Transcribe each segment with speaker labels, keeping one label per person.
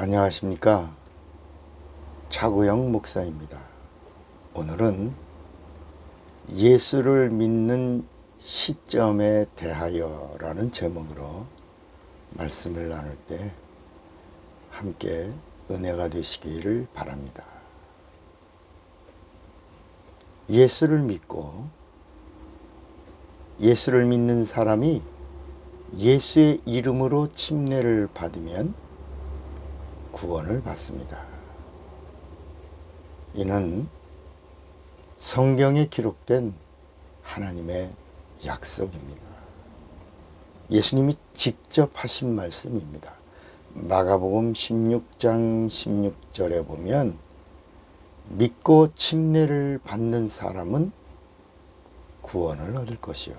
Speaker 1: 안녕하십니까. 차구영 목사입니다. 오늘은 예수를 믿는 시점에 대하여 라는 제목으로 말씀을 나눌 때 함께 은혜가 되시기를 바랍니다. 예수를 믿고 예수를 믿는 사람이 예수의 이름으로 침례를 받으면 구원을 받습니다. 이는 성경에 기록된 하나님의 약속입니다. 예수님이 직접 하신 말씀입니다. 마가복음 16장 16절에 보면 믿고 침례를 받는 사람은 구원을 얻을 것이요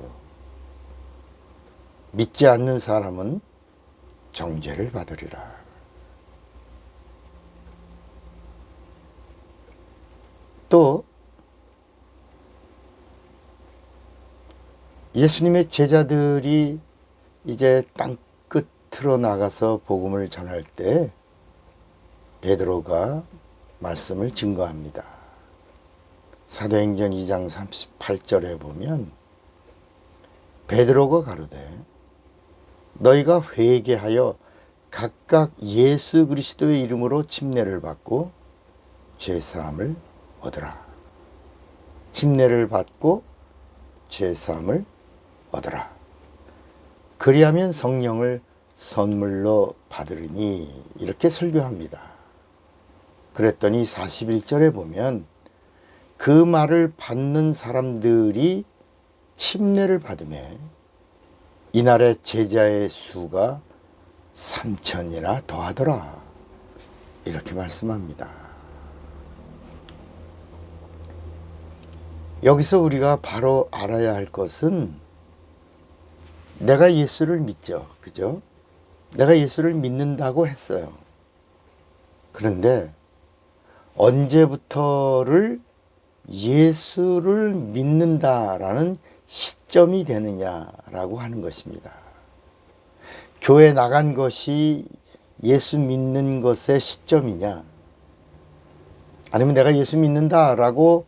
Speaker 1: 믿지 않는 사람은 정죄를 받으리라. 또 예수님의 제자들이 이제 땅 끝으로 나가서 복음을 전할 때 베드로가 말씀을 증거합니다. 사도행전 2장 38절에 보면 베드로가 가로되 너희가 회개하여 각각 예수 그리스도의 이름으로 침례를 받고 죄사함을 얻으라. 침례를 받고 죄사함을 얻으라. 그리하면 성령을 선물로 받으리니 이렇게 설교합니다. 그랬더니 41절에 보면 그 말을 받는 사람들이 침례를 받으매 이날의 제자의 수가 3,000이나 더하더라. 이렇게 말씀합니다. 여기서 우리가 바로 알아야 할 것은 내가 예수를 믿죠. 그죠? 내가 예수를 믿는다고 했어요. 그런데 언제부터를 예수를 믿는다라는 시점이 되느냐라고 하는 것입니다. 교회 나간 것이 예수 믿는 것의 시점이냐? 아니면 내가 예수 믿는다라고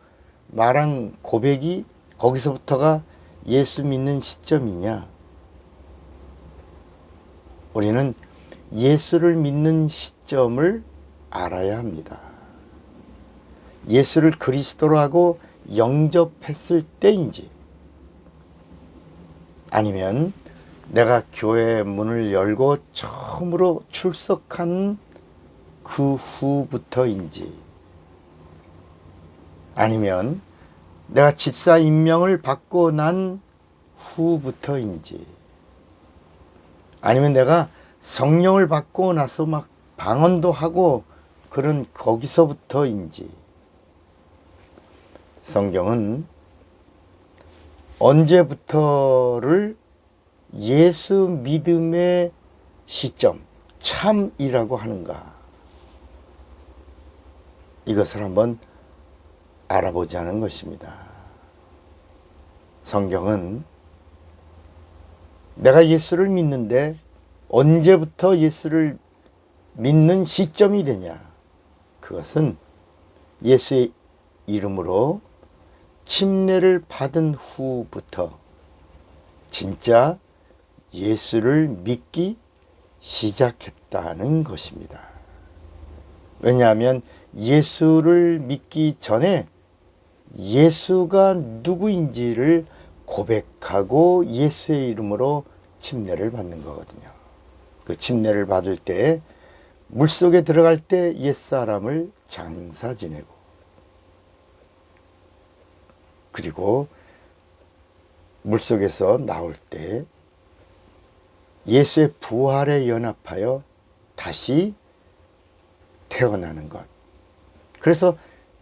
Speaker 1: 말한 고백이 거기서부터가 예수 믿는 시점이냐? 우리는 예수를 믿는 시점을 알아야 합니다. 예수를 그리스도라고 영접했을 때인지 아니면 내가 교회 문을 열고 처음으로 출석한 그 후부터인지 아니면 내가 집사 임명을 받고 난 후부터인지 아니면 내가 성령을 받고 나서 막 방언도 하고 그런 거기서부터인지 성경은 언제부터를 예수 믿음의 시점, 참이라고 하는가 이것을 한번 알아보자는 것입니다. 성경은 내가 예수를 믿는데 언제부터 예수를 믿는 시점이 되냐? 그것은 예수의 이름으로 침례를 받은 후부터 진짜 예수를 믿기 시작했다는 것입니다. 왜냐하면 예수를 믿기 전에 예수가 누구인지를 고백하고 예수의 이름으로 침례를 받는 거거든요. 그 침례를 받을 때 물속에 들어갈 때 옛사람을 장사 지내고 그리고 물속에서 나올 때 예수의 부활에 연합하여 다시 태어나는 것. 그래서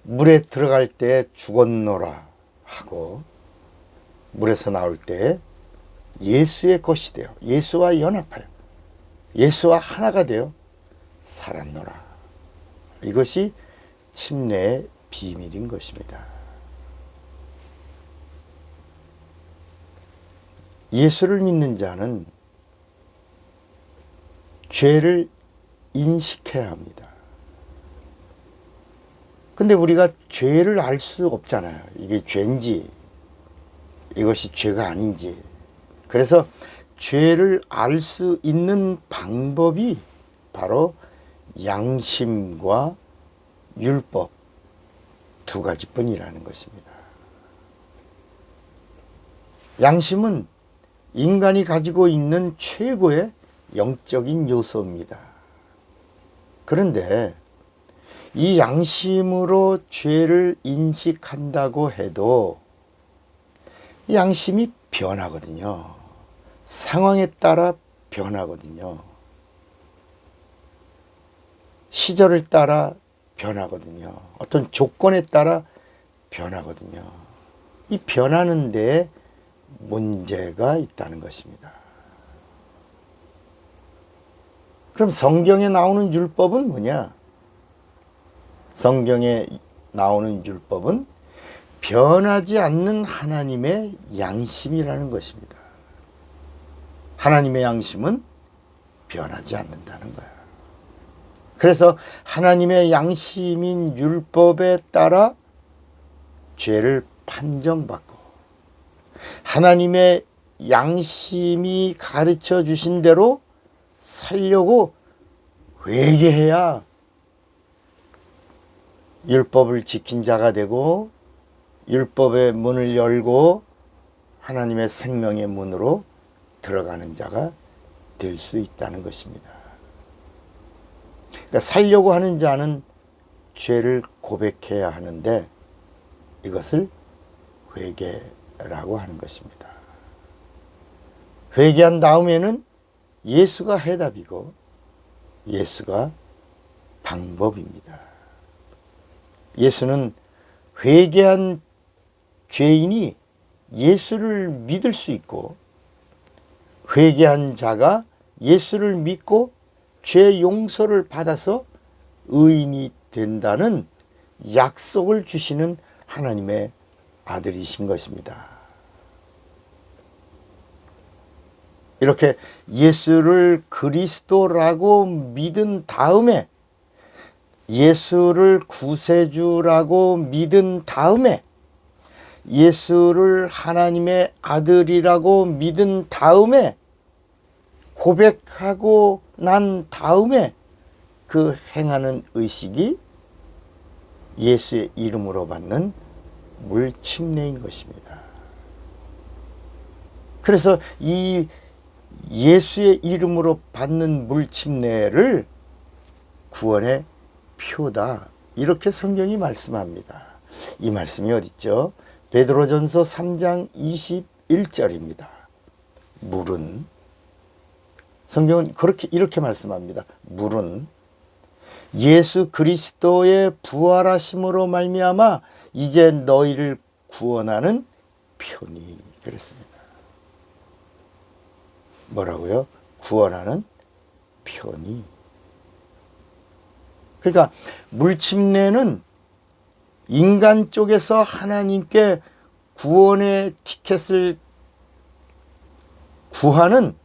Speaker 1: 물에 들어갈 때 죽었노라 하고 물에서 나올 때 예수의 것이 되어 예수와 연합하여 예수와 하나가 되어 살았노라. 이것이 침례의 비밀인 것입니다. 예수를 믿는 자는 죄를 인식해야 합니다. 근데 우리가 죄를 알 수 없잖아요. 이게 죄인지 이것이 죄가 아닌지. 그래서 죄를 알 수 있는 방법이 바로 양심과 율법 두 가지뿐이라는 것입니다. 양심은 인간이 가지고 있는 최고의 영적인 요소입니다. 그런데 이 양심으로 죄를 인식한다고 해도 양심이 변하거든요. 상황에 따라 변하거든요. 시절을 따라 변하거든요. 어떤 조건에 따라 변하거든요. 이 변하는 데에 문제가 있다는 것입니다. 그럼 성경에 나오는 율법은 뭐냐? 성경에 나오는 율법은 변하지 않는 하나님의 양심이라는 것입니다. 하나님의 양심은 변하지 않는다는 거예요. 그래서 하나님의 양심인 율법에 따라 죄를 판정받고 하나님의 양심이 가르쳐 주신 대로 살려고 회개해야 율법을 지킨 자가 되고 율법의 문을 열고 하나님의 생명의 문으로 들어가는 자가 될 수 있다는 것입니다. 그러니까 살려고 하는 자는 죄를 고백해야 하는데 이것을 회개라고 하는 것입니다. 회개한 다음에는 예수가 해답이고 예수가 방법입니다. 예수는 회개한 죄인이 예수를 믿을 수 있고 회개한 자가 예수를 믿고 죄 용서를 받아서 의인이 된다는 약속을 주시는 하나님의 아들이신 것입니다. 이렇게 예수를 그리스도라고 믿은 다음에 예수를 구세주라고 믿은 다음에 예수를 하나님의 아들이라고 믿은 다음에 고백하고 난 다음에 그 행하는 의식이 예수의 이름으로 받는 물침례인 것입니다. 그래서 이 예수의 이름으로 받는 물침례를 구원의 표다 이렇게 성경이 말씀합니다. 이 말씀이 어디 있죠? 베드로전서 3장 21절입니다. 물은 성경은 이렇게 말씀합니다. 물은 예수 그리스도의 부활하심으로 말미암아 이제 너희를 구원하는 표니 그랬습니다. 뭐라고요? 구원하는 표니. 그러니까 물침례는 인간 쪽에서 하나님께 구원의 티켓을 구하는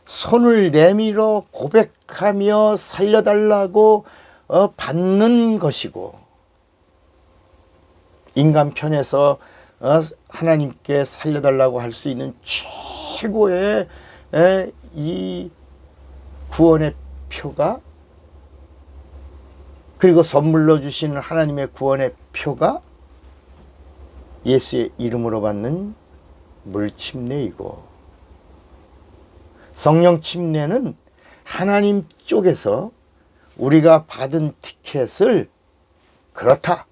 Speaker 1: 손을 내밀어 고백하며 살려달라고 받는 것이고 인간 편에서 하나님께 살려달라고 할 수 있는 최고의 이 구원의 표가 그리고 선물로 주시는 하나님의 구원의 표가 예수의 이름으로 받는 물침례이고 성령 침례는 하나님 쪽에서 우리가 받은 티켓을 그렇다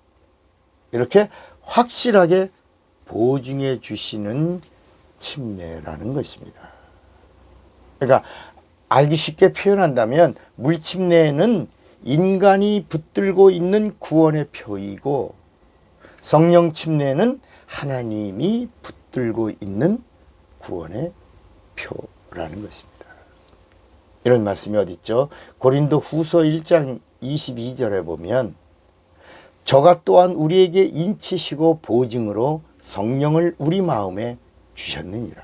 Speaker 1: 이렇게 확실하게 보증해 주시는 침례라는 것입니다. 그러니까 알기 쉽게 표현한다면 물침례는 인간이 붙들고 있는 구원의 표이고 성령 침례는 하나님이 붙들고 있는 구원의 표라는 것입니다. 이런 말씀이 어디 있죠? 고린도 후서 1장 22절에 보면 저가 또한 우리에게 인치시고 보증으로 성령을 우리 마음에 주셨느니라.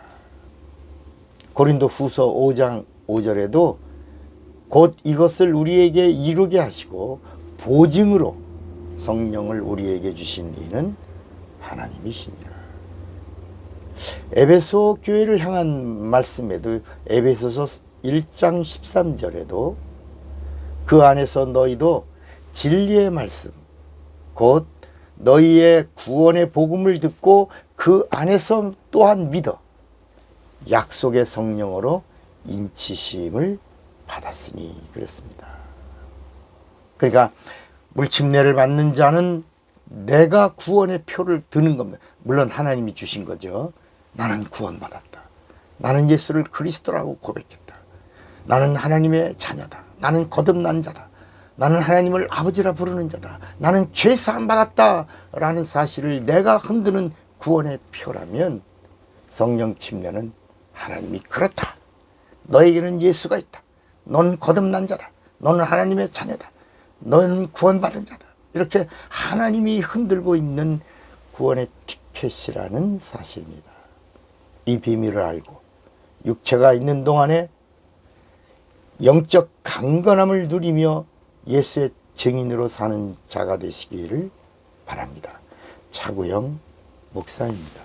Speaker 1: 고린도 후서 5장 5절에도 곧 이것을 우리에게 이루게 하시고 보증으로 성령을 우리에게 주신 이는 하나님이시니라. 에베소 교회를 향한 말씀에도 에베소서 1장 13절에도 그 안에서 너희도 진리의 말씀 곧 너희의 구원의 복음을 듣고 그 안에서 또한 믿어 약속의 성령으로 인치심을 받았으니 그랬습니다. 그러니까 물침례를 받는 자는 내가 구원의 표를 드는 겁니다. 물론 하나님이 주신 거죠. 나는 구원받았다. 나는 예수를 그리스도라고 고백했다. 나는 하나님의 자녀다. 나는 거듭난 자다. 나는 하나님을 아버지라 부르는 자다. 나는 죄 사함 받았다 라는 사실을 내가 흔드는 구원의 표라면 성령 침례는 하나님이 그렇다. 너에게는 예수가 있다. 너는 거듭난 자다. 너는 하나님의 자녀다. 너는 구원받은 자다. 이렇게 하나님이 흔들고 있는 구원의 티켓이라는 사실입니다. 이 비밀을 알고 육체가 있는 동안에 영적 강건함을 누리며 예수의 증인으로 사는 자가 되시기를 바랍니다. 차구영 목사입니다.